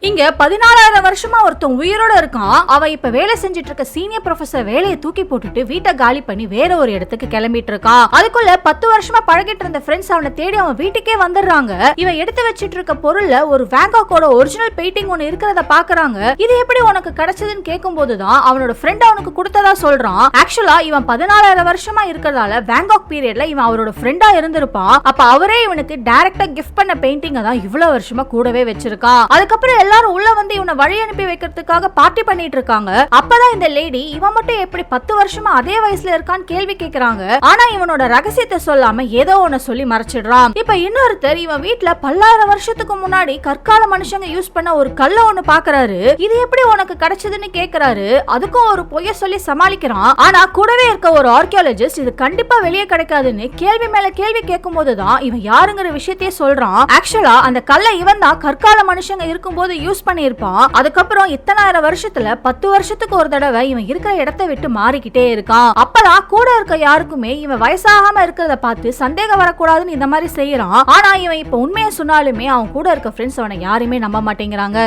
இங்க 14,000 வருஷமா ஒருத்தன் உயிரோட இருக்கான். அவன் இப்ப வேலை செஞ்சிட்டு இருக்க சீனியர் ப்ரொஃபசர் வேலையை தூக்கி போட்டுட்டு வீட்டை காலி பண்ணி வேற ஒரு இடத்துக்கு கிளம்பிட்டு இருக்கான். அதுக்குள்ள 10 வருஷமா பழகிட்டு இருந்த ஃப்ரெண்ட்ஸ் அவனை தேடி அவன் வீட்டுக்கே வந்துடுறாங்க. இவன் எடுத்து வச்சிட்டு இருக்க பொருள்ல ஒரு வேங்காக்கோட ஒரிஜினல் பெயிண்டிங் ஒன்னு இருக்கிறத பாக்குறாங்க. இது எப்படி உனக்கு கிடைச்சதுன்னு கேட்கும் போதுதான் அவனோட ஃப்ரெண்ட் அவனுக்கு கொடுத்ததா சொல்றான். ஆக்சுவலா இவன் 14,000 வருஷமா இருக்கிறதால வேங்காக் பீரியட்ல இவன் அவரோட ஃப்ரெண்டா இருந்திருப்பான். அப்ப அவரே இவனுக்கு டைரக்டா கிஃப்ட் பண்ண பெயிண்டிங்க தான் இவ்வளவு வருஷமா கூடவே வச்சிருக்கான். அதுக்கப்புறம் எல்லாரும் உள்ள வந்து இவனை வழி அனுப்பி வைக்கிறதுக்காக பார்ட்டி பண்ணிட்டு இருக்காங்க. அப்பதான் இந்த லேடி இவன் மட்டும் எப்படி 10 வருஷமா அதே வயசுல இருக்கான்னு கேள்வி கேக்குறாங்க. ஆனா இவனோட ரகசியத்தை சொல்லாம ஏதோ ஒன்னு சொல்லி மறைச்சிடுறான். இப்ப இன்னொருத்தர் இவன் வீட்டுல 10,000 வருஷத்துக்கு முன்னாடி கற்கால மனுஷங்க யூஸ் பண்ண ஒரு கல்ல ஒண்ணு பாக்குறாரு. இது எப்படி உனக்கு கிடைச்சதுன்னு கேக்குறாரு. அதுக்கும் ஒரு பொய்ய சொல்லி சமாளிக்கிறான். ஆனா கூடவே இருக்க ஒரு ஆர்கியாலஜிஸ்ட் இது கண்டிப்பா வெளியே கிடைக்காதுன்னு கேள்வி மேல கேள்வி கேட்கும் போதுதான் இவன் யாருங்கிற விஷயத்தையே சொல்றான். ஆக்சுவலா அந்த கல்லை இவன் தான் கற்கால மனுஷங்க இருக்கும்போது யூஸ் பண்ணியிருப்பான். அதுக்கப்புறம் இத்தனாயிரம் வருஷத்துல 10 வருஷத்துக்கு ஒரு தடவை இவன் இருக்கிற இடத்தை விட்டு மாறிக்கிட்டே இருக்கான். அப்பதான் கூட இருக்க யாருக்குமே இவன் வயசாகாம இருக்கிறத பார்த்து சந்தேகம் வரக்கூடாதுன்னு இந்த மாதிரி செய்யறான். ஆனா இவன் இப்ப உண்மையை சொன்னாலுமே அவன் கூட இருக்க ஃப்ரெண்ட்ஸ் அவனை யாருமே நம்ப மாட்டேங்கிறாங்க.